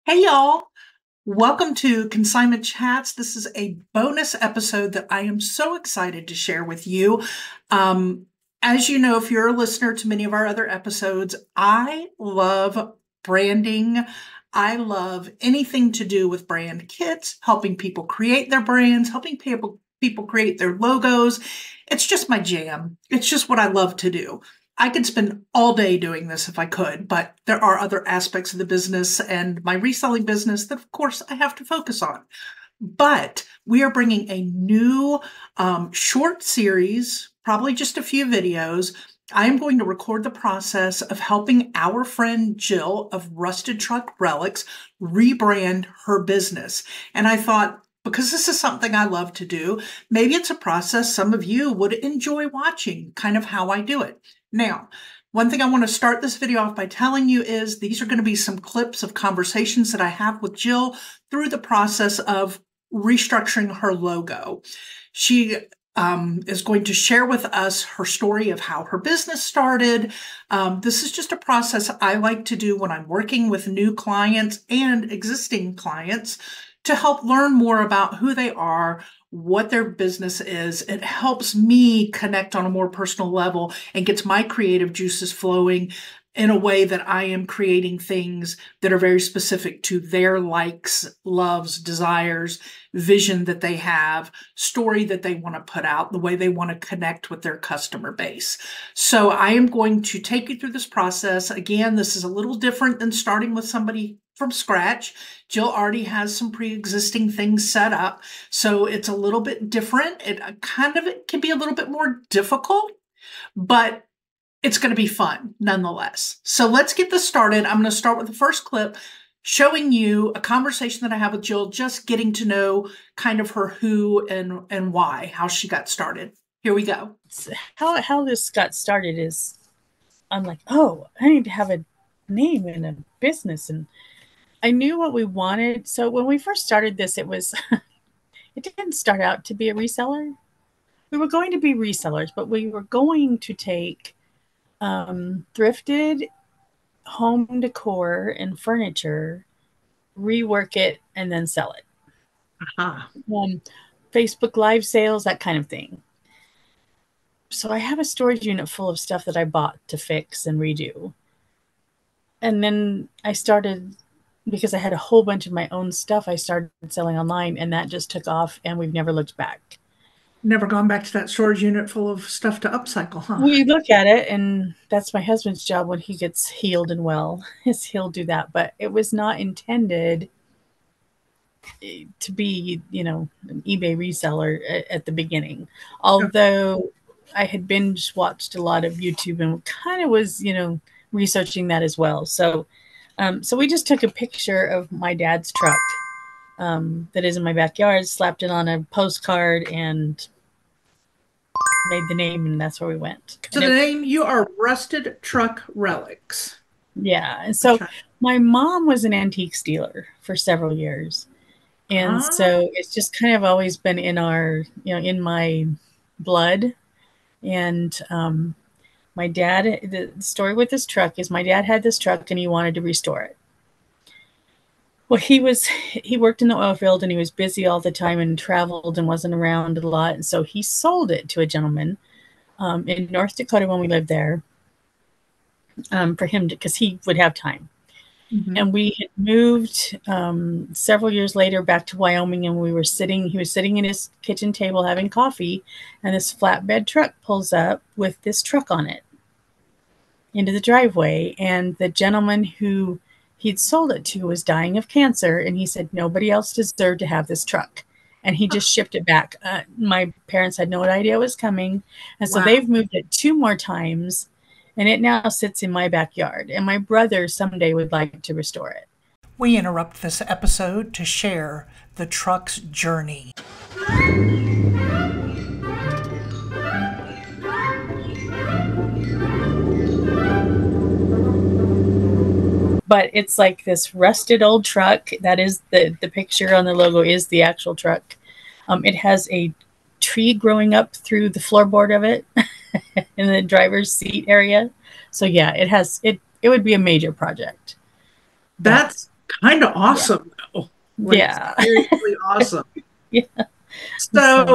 Hey y'all, welcome to Consignment Chats. This is a bonus episode that I am so excited to share with you. As you know, if you're a listener to many of our other episodes, I love branding. I love anything to do with brand kits, helping people create their brands, helping people create their logos. It's just my jam. It's just what I love to do. I could spend all day doing this if I could, but there are other aspects of the business and my reselling business that, of course, I have to focus on. But we are bringing a new short series, probably just a few videos. I am going to record the process of helping our friend Jill of Rusted Truck Relics rebrand her business. And I thought, because this is something I love to do, maybe it's a process some of you would enjoy watching, kind of how I do it. Now, one thing I want to start this video off by telling you is these are going to be some clips of conversations that I have with Jill through the process of restructuring her logo. She is going to share with us her story of how her business started. This is just a process I like to do when I'm working with new clients and existing clients to help learn more about who they are, what their business is. It helps me connect on a more personal level and gets my creative juices flowing in a way that I am creating things that are very specific to their likes, loves, desires, vision that they have, story that they want to put out, the way they want to connect with their customer base. So I am going to take you through this process. Again, this is a little different than starting with somebody from scratch. Jill already has some pre-existing things set up, so it's a little bit different. It can be a little bit more difficult, but it's going to be fun nonetheless. So let's get this started. I'm going to start with the first clip showing you a conversation that I have with Jill, just getting to know kind of her who and why, how she got started. Here we go. How this got started is I'm like, oh, I need to have a name and a business, and I knew what we wanted. So when we first started this, it didn't start out to be a reseller. We were going to be resellers, but we were going to take thrifted home decor and furniture, rework it, and then sell it. Facebook Live sales, that kind of thing. So I have a storage unit full of stuff that I bought to fix and redo. And then I started, because I had a whole bunch of my own stuff, I started selling online, and that just took off, and we've never looked back. Never gone back to that storage unit full of stuff to upcycle, huh? We look at it, and that's my husband's job when he gets healed and well, is he'll do that. But it was not intended to be, an eBay reseller at the beginning. Although I had binge watched a lot of YouTube and kind of was, researching that as well. So we just took a picture of my dad's truck that is in my backyard, slapped it on a postcard, and made the name, and that's where we went. So the name, you are Rusted Truck Relics. Yeah. And so my mom was an antiques dealer for several years. And so it's just kind of always been in our, in my blood. And my dad, the story with this truck is my dad had this truck and he wanted to restore it. Well, he worked in the oil field and he was busy all the time and traveled and wasn't around a lot. And so he sold it to a gentleman in North Dakota when we lived there for him, because he would have time. Mm-hmm. And we had moved several years later back to Wyoming, and he was sitting in his kitchen table having coffee, and this flatbed truck pulls up with this truck on it into the driveway. And the gentleman who he'd sold it to was dying of cancer, and he said nobody else deserved to have this truck, and he just shipped it back. My parents had no idea it was coming, and so they've moved it 2 more times, and it now sits in my backyard, and my brother someday would like to restore it. We interrupt this episode to share the truck's journey. But it's like this rusted old truck. That is the picture on the logo is the actual truck. It has a tree growing up through the floorboard of it in the driver's seat area. So yeah, it would be a major project. That's kind of awesome, though. Like, Yeah. seriously awesome. Yeah. So, So,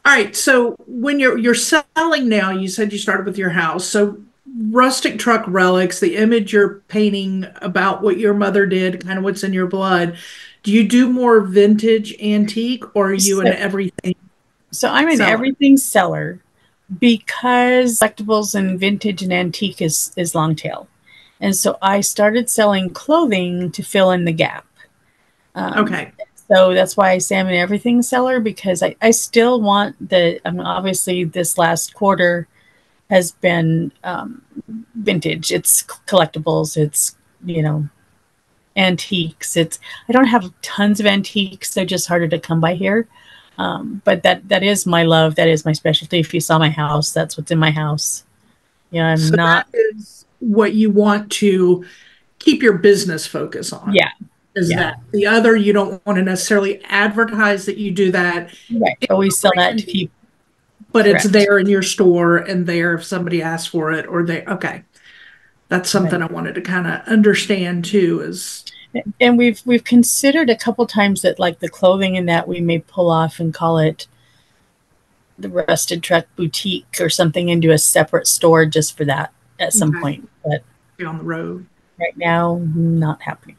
all right. So when you're selling now, you said you started with your house. So rustic truck relics, the image you're painting about what your mother did, kind of what's in your blood. Do you do more vintage antique, or are you an so, everything so I'm an seller? everything seller because collectibles and vintage and antique is long tail. And so I started selling clothing to fill in the gap. Um, Okay. so that's why I say I'm an everything seller, because I still want I mean, obviously this last quarter has been vintage. It's collectibles. It's, you know, antiques. I don't have tons of antiques. They're just harder to come by here. But that is my love. That is my specialty. If you saw my house, that's what's in my house. You know, I'm So that not. is what you want to keep your business focus on. Yeah, Is yeah, that the other? You don't want to necessarily advertise that you do that right. in But we sell that to brand, keep. but it's Correct. there in your store and there if somebody asks for it or they, okay. That's something Right. I wanted to kind of understand too is And we've considered a couple times that, like, the clothing and that we may pull off and call it the Rusted Truck Boutique or something, and do a separate store just for that at some okay, point. But on the road. right now, not happening.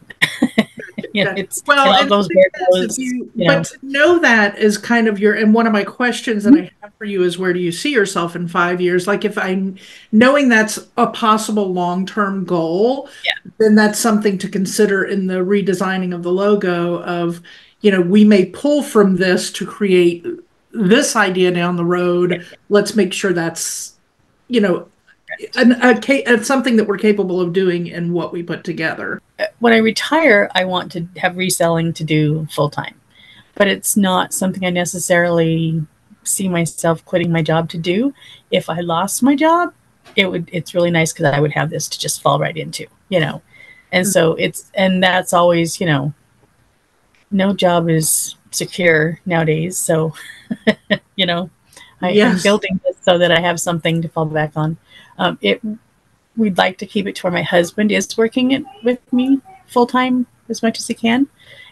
You know, Gotcha. Well, it all and goes it where it depends if goes. you, You but know, to know that is kind of your, and one of my questions that I have for you is where do you see yourself in 5 years? Like if I'm knowing that's a possible long-term goal, yeah, then that's something to consider in the redesigning of the logo of, we may pull from this to create this idea down the road. yeah. Let's make sure that's, you know, something that we're capable of doing in what we put together. When I retire, I want to have reselling to do full time, but it's not something I necessarily see myself quitting my job to do. If I lost my job, it's really nice because I would have this to just fall right into, you know. And so and that's always, no job is secure nowadays. So, you know, I'm Yes. building this so that I have something to fall back on. It We'd like to keep it to where my husband is working it with me full time as much as he can,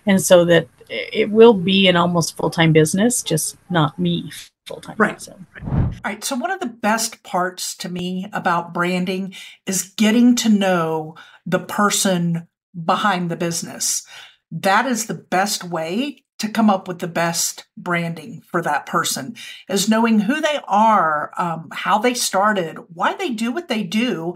and so that it will be an almost full time business, just not me full time. Right. So, All right. So one of the best parts to me about branding is getting to know the person behind the business. That is the best way to come up with the best branding for that person is knowing who they are, how they started, why they do what they do,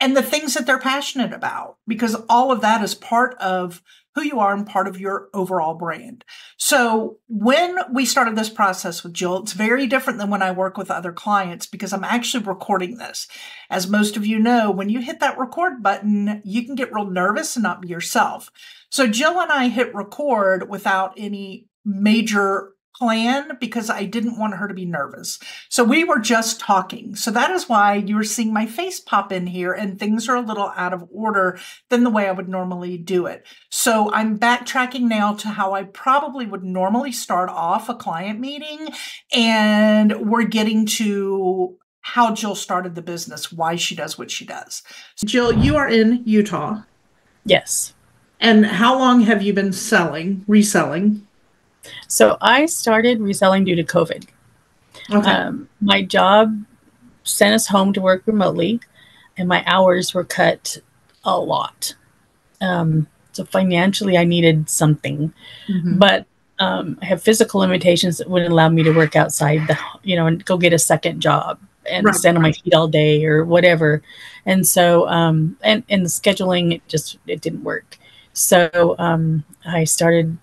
and the things that they're passionate about, because all of that is part of who you are and part of your overall brand. So when we started this process with Jill, it's very different than when I work with other clients because I'm actually recording this. As most of you know, when you hit that record button, you can get real nervous and not be yourself. So Jill and I hit record without any major plan because I didn't want her to be nervous. So we were just talking. So that is why you're seeing my face pop in here and things are a little out of order than the way I would normally do it. So I'm backtracking now to how I probably would normally start off a client meeting, and we're getting to how Jill started the business, why she does what she does. Jill, you are in Utah. yes. And how long have you been reselling? So I started reselling due to COVID. Okay. My job sent us home to work remotely, and my hours were cut a lot. So financially, I needed something, Mm-hmm. but I have physical limitations that wouldn't allow me to work outside and go get a second job and Right. stand on my feet all day or whatever. And so, and the scheduling, it didn't work. So I started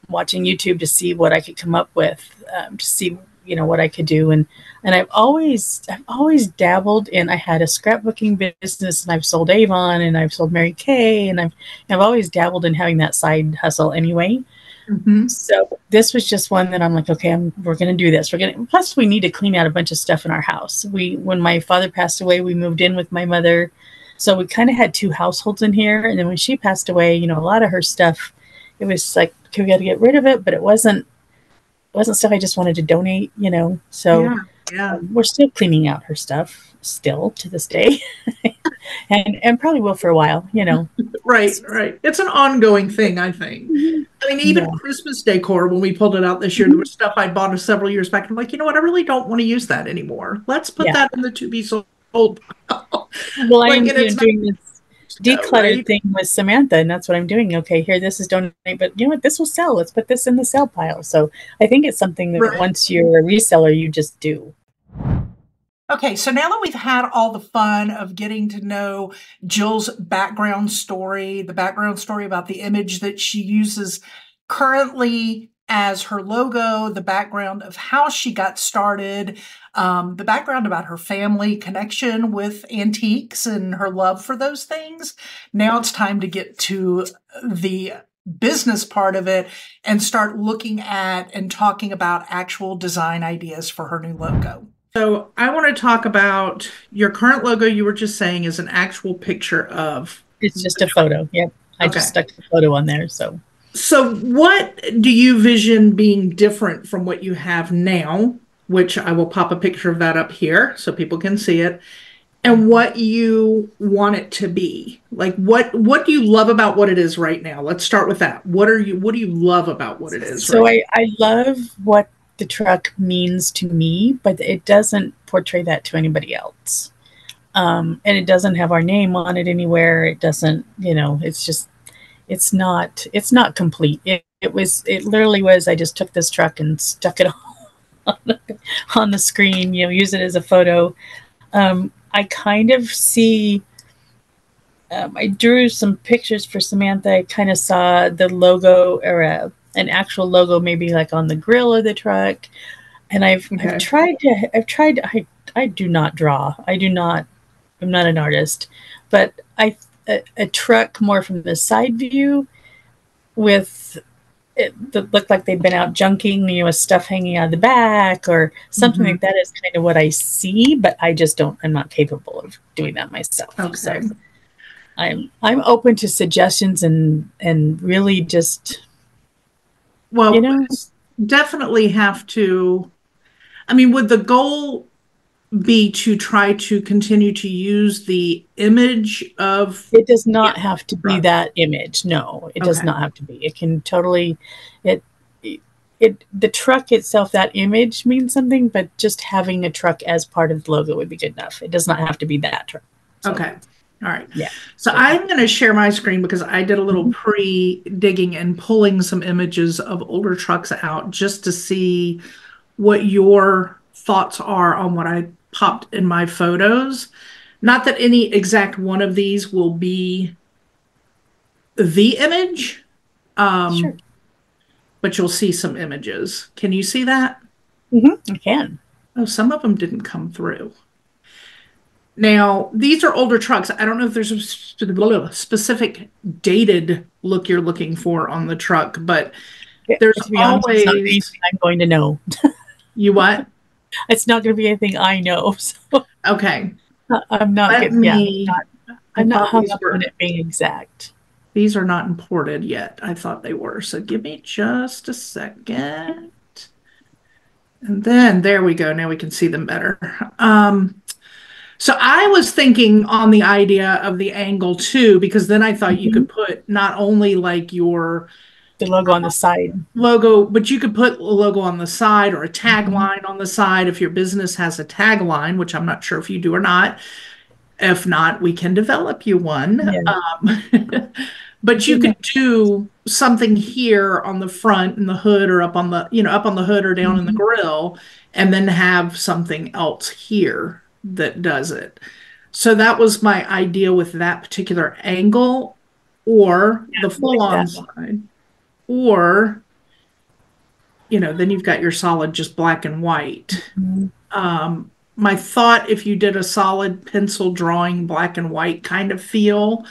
watching YouTube to see what I could come up with, to see what I could do, and I've always dabbled in. I had a scrapbooking business, and I've sold Avon, and I've sold Mary Kay, and I've always dabbled in having that side hustle anyway. Mm-hmm. So this was just one that I'm like, okay, we're going to do this. Plus we need to clean out a bunch of stuff in our house. When my father passed away, we moved in with my mother. So we kind of had two households in here. And then when she passed away, a lot of her stuff, it was like, okay, we got to get rid of it, but it wasn't stuff I just wanted to donate. So Yeah. Yeah. we're still cleaning out her stuff. still to this day, and probably will for a while, you know. Right, right. It's an ongoing thing, I think. I mean, even Yeah. Christmas decor, when we pulled it out this year, there was stuff I bought several years back. I'm like, you know what? I really don't want to use that anymore. Let's put Yeah. that in the to be sold pile. Well, Like, I'm, and it's not, doing this decluttered right? thing with Samantha, and that's what I'm doing. Okay, here, this is donate, but you know what? This will sell. Let's put this in the sell pile. So I think it's something that Right. once you're a reseller, you just do. Okay, so now that we've had all the fun of getting to know Jill's background story, the background story about the image that she uses currently as her logo, the background of how she got started, the background about her family connection with antiques and her love for those things. Now it's time to get to the business part of it and start looking at and talking about actual design ideas for her new logo. So I want to talk about your current logo. You were just saying is an actual picture of. It's just a photo. Yep. I Okay. just stuck the photo on there. So what do you vision being different from what you have now, which I will pop a picture of that up here so people can see it, and what you want it to be? Like what do you love about what it is right now? Let's start with that. What do you love about what it is so right I love what the truck means to me, but it doesn't portray that to anybody else. And it doesn't have our name on it anywhere. It doesn't, you know, it's just, it's not complete. It literally was, I just took this truck and stuck it on the screen, you know, use it as a photo. I kind of see, I drew some pictures for Samantha. I kind of saw the logo or an actual logo, maybe like on the grill of the truck. And I've tried, I do not draw. I'm not an artist, but a truck more from the side view with it that looked like they'd been out junking, you know, with stuff hanging out of the back or something like that is kind of what I see, but I'm not capable of doing that myself. Okay. So I'm open to suggestions and really just, well, you know, definitely have to. I mean, would the goal be to try to continue to use the image of? it does not have to be that image. No, it does not have to be. It can totally, the truck itself, that image means something, but just having a truck as part of the logo would be good enough. It does not have to be that truck. So, okay. All right. Yeah. So I'm going to share my screen because I did a little pre-digging and pulling some images of older trucks out just to see what your thoughts are on what I popped in my photos. Not that any exact one of these will be the image, sure. but you'll see some images. Can you see that? I can. Oh, some of them didn't come through. Now, these are older trucks. I don't know if there's a specific dated look you're looking for on the truck, but there's always. Honest, I'm going to know. You what? It's not going to be anything I know. So. Okay. I'm not getting. Yeah, I'm not hung up on it being exact. These are not imported yet. I thought they were. So give me just a second. And then there we go. Now we can see them better. So I was thinking on the idea of the angle too, because then I thought you could put not only like the logo on the side logo, but you could put a logo on the side or a tagline on the side if your business has a tagline, which I'm not sure if you do or not. If not, we can develop you one. Yeah. But you could do something here on the front in the hood or up on the hood or down in the grill, and then have something else here that does it. So that was my idea with that particular angle, or the full-on side, or then you've got your solid just black and white. My thought, if you did a solid pencil drawing black and white kind of feel,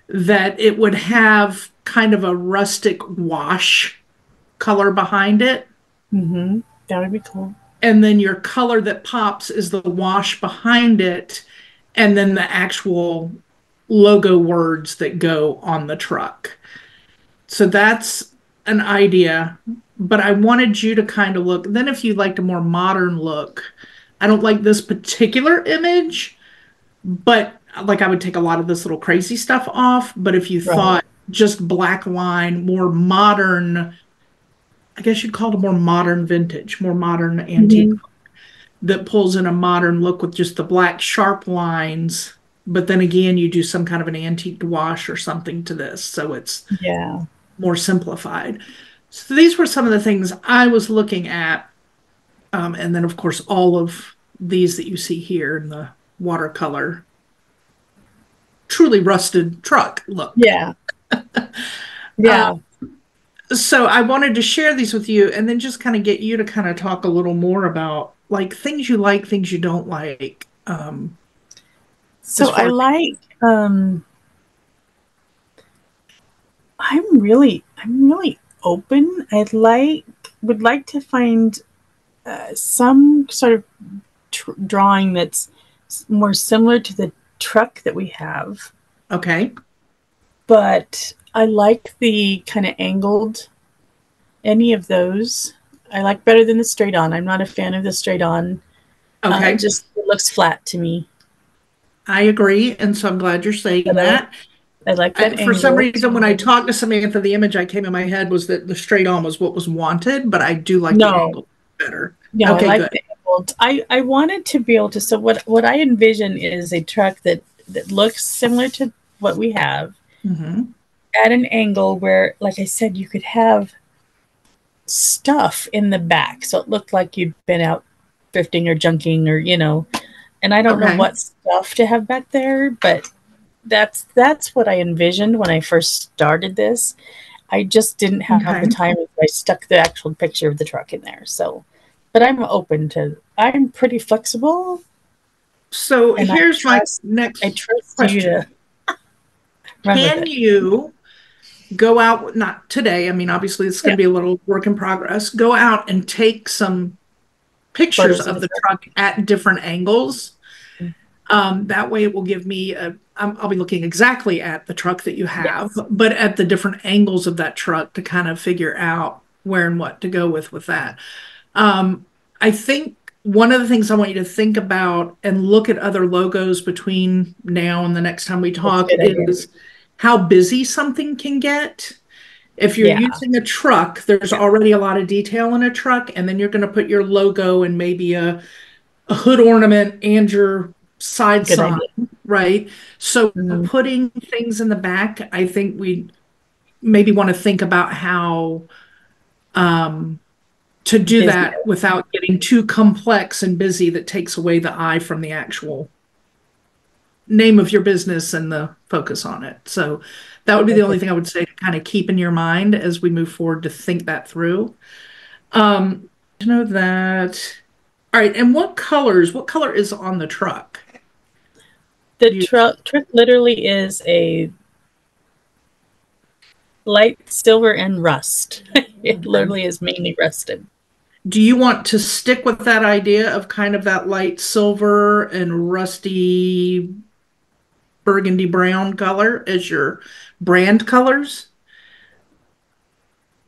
that it would have kind of a rustic wash color behind it. That would be cool. And then your color that pops is the wash behind it, and then the actual logo words that go on the truck. So that's an idea, but I wanted you to kind of look. Then if you liked a more modern look, I don't like this particular image, but like I would take a lot of this little crazy stuff off. But if you Right. thought just black line, more modern, I guess you'd call it a more modern vintage, more modern antique Hmm. that pulls in a modern look with just the black sharp lines. But then again, you do some kind of an antique wash or something to this. So it's Yeah. more simplified. So these were some of the things I was looking at. And then, of course, all of these that you see here in the watercolor, truly rusted truck look. Yeah. Uh, Yeah. so I wanted to share these with you and then just kind of get you to kind of talk a little more about like things you like, things you don't like. As So I far as like, I'm really open. Would like to find some sort of drawing that's more similar to the truck that we have, okay, but I like the kind of angled, any of those. I like better than the straight on. I'm not a fan of the straight on. okay, Just it looks flat to me. I agree, and so I'm glad you're saying But that. I like that For some angle. reason, when I talked to Samantha, the image I came in my head was that the straight on was what was wanted, but I do like the No, angle better. no, I Okay, like good. the angled. I wanted to be able to. So what I envision is a truck that looks similar to what we have Hmm. at an angle where, like I said, you could have stuff in the back, so it looked like you'd been out thrifting or junking or and I don't know Okay, what stuff to have back there, but that's what I envisioned when I first started this. I just didn't have okay. the time. I stuck the actual picture of the truck in there. So, but I'm pretty flexible, So and here's my I next trust you to question. run with Can it. you go out, not today, I mean, obviously it's going Yeah. to be a little work in progress, go out and take some pictures Photos of of the the truck. truck at different angles. That way it will give me I'll be looking exactly at the truck that you have, Yes. but at the different angles of that truck to kind of figure out where and what to go with that. I think one of the things I want you to think about and look at other logos between now and the next time we That's a talk good idea. is how busy something can get. If you're Yeah. using a truck, there's Yeah. already a lot of detail in a truck, and then you're going to put your logo and maybe a hood ornament and your side Good sign, idea. right? So Mhm. putting things in the back, I think we maybe want to think about how um, to do Busy. that without getting too complex and busy that takes away the eye from the actual name of your business and the focus on it. So that would be the only thing I would say to kind of keep in your mind as we move forward to think that through. To know that. All right, and what color is on the truck? The Do you truck literally is a light silver and rust. It literally is mainly rusted. Do you want to stick with that idea of kind of that light silver and rusty burgundy brown color as your brand colors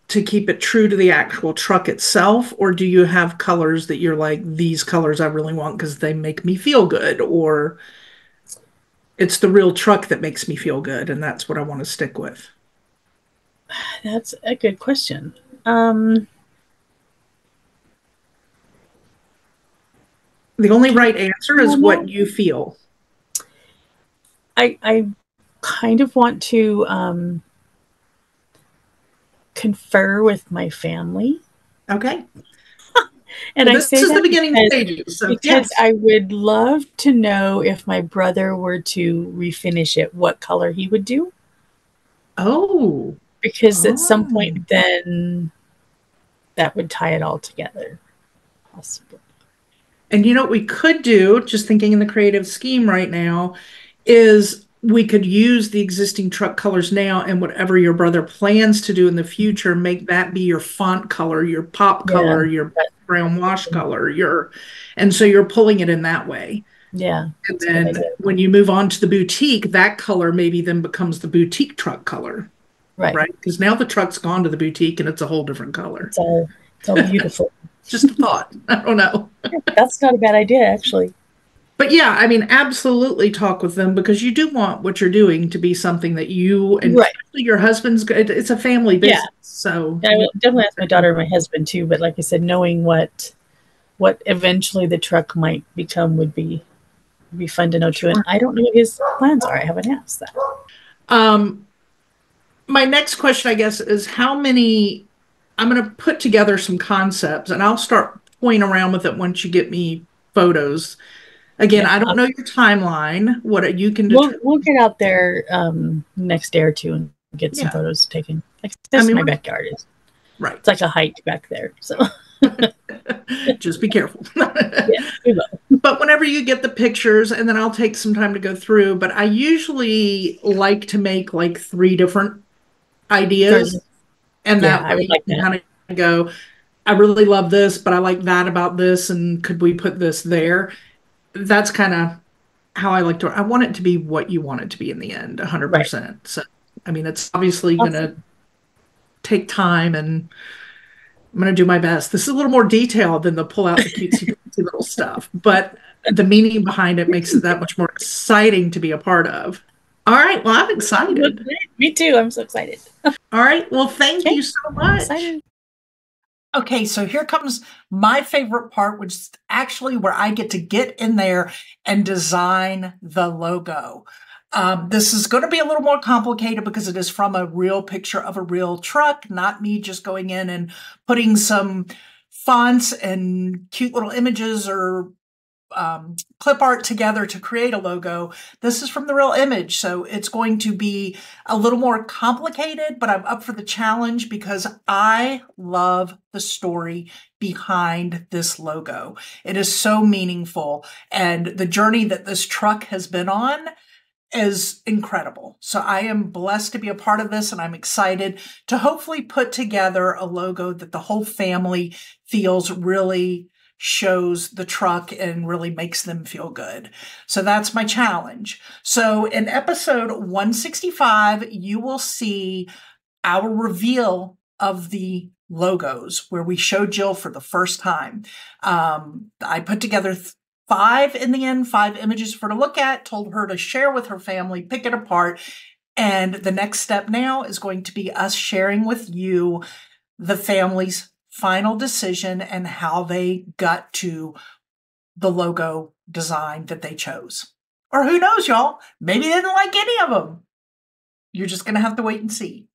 to keep it true to the actual truck itself? Or do you have colors that you're like, these colors I really want because they make me feel good? Or it's the real truck that makes me feel good and that's what I want to stick with? That's a good question. Um, The only can right you answer comment is on what that? you feel. I kind of want to confer with my family. Okay. And Well, I this say is the that beginning stages. So, because yes. I would love to know if my brother were to refinish it, what color he would do. Oh, Because at some oh. point, then that would tie it all together, possibly. And you know what we could do, just thinking in the creative scheme right now, is we could use the existing truck colors now and whatever your brother plans to do in the future, make that be your font color, your pop Yeah, color, your brown wash color, and so you're pulling it in that way. yeah, And that's a good then idea. when you move on to the boutique, that color maybe then becomes the boutique truck color, Right. right? Because now the truck's gone to the boutique and it's a whole different color. It's all So beautiful. Just a thought. I don't know. That's not a bad idea, actually. But yeah, I mean, absolutely talk with them because you do want what you're doing to be something that you and Right. especially your husband's good. It's a family Yeah. business. So I will definitely ask my daughter and my husband too, but like I said, knowing what eventually the truck might become would be fun to know too. And sure. I don't know what his plans are. I haven't asked that. Um, my next question, I guess, is how many I'm going to put together some concepts and I'll start toying around with it once you get me photos. Again, Yeah. I don't know your timeline, what you can We'll determine. get out there next day or two and get some Yeah. photos taken. Like I this is mean, my backyard. right. It's like a hike back there. So Just be careful. yeah, we will. But whenever you get the pictures, and then I'll take some time to go through, but I usually like to make like three different ideas. And Yeah, that I way would you like can that. kind of go, I really love this, but I like that about this. And could we put this there? That's kind of how I like to, I want it to be what you want it to be in the end, Right. 100%. So, I mean, it's obviously going Awesome. to take time and I'm going to do my best. This is a little more detailed than the pull out the cutesy little stuff, but the meaning behind it makes it that much more exciting to be a part of. All right. Well, I'm excited. Me too. I'm so excited. All right. Well, thank Okay. you so much. Excited. Okay, so here comes my favorite part, which is actually where I get to get in there and design the logo. This is going to be a little more complicated because it is from a real picture of a real truck, not me just going in and putting some fonts and cute little images or clip art together to create a logo. This is from the real image, so it's going to be a little more complicated, but I'm up for the challenge because I love the story behind this logo. It is so meaningful, and the journey that this truck has been on is incredible. So I am blessed to be a part of this, and I'm excited to hopefully put together a logo that the whole family feels really shows the truck and really makes them feel good. So that's my challenge. So in episode 165, you will see our reveal of the logos where we show Jill for the first time. I put together 5 in the end, 5 images for her to look at, told her to share with her family, pick it apart. And the next step now is going to be us sharing with you the family's final decision and how they got to the logo design that they chose. Or who knows, y'all? Maybe they didn't like any of them. You're just going to have to wait and see.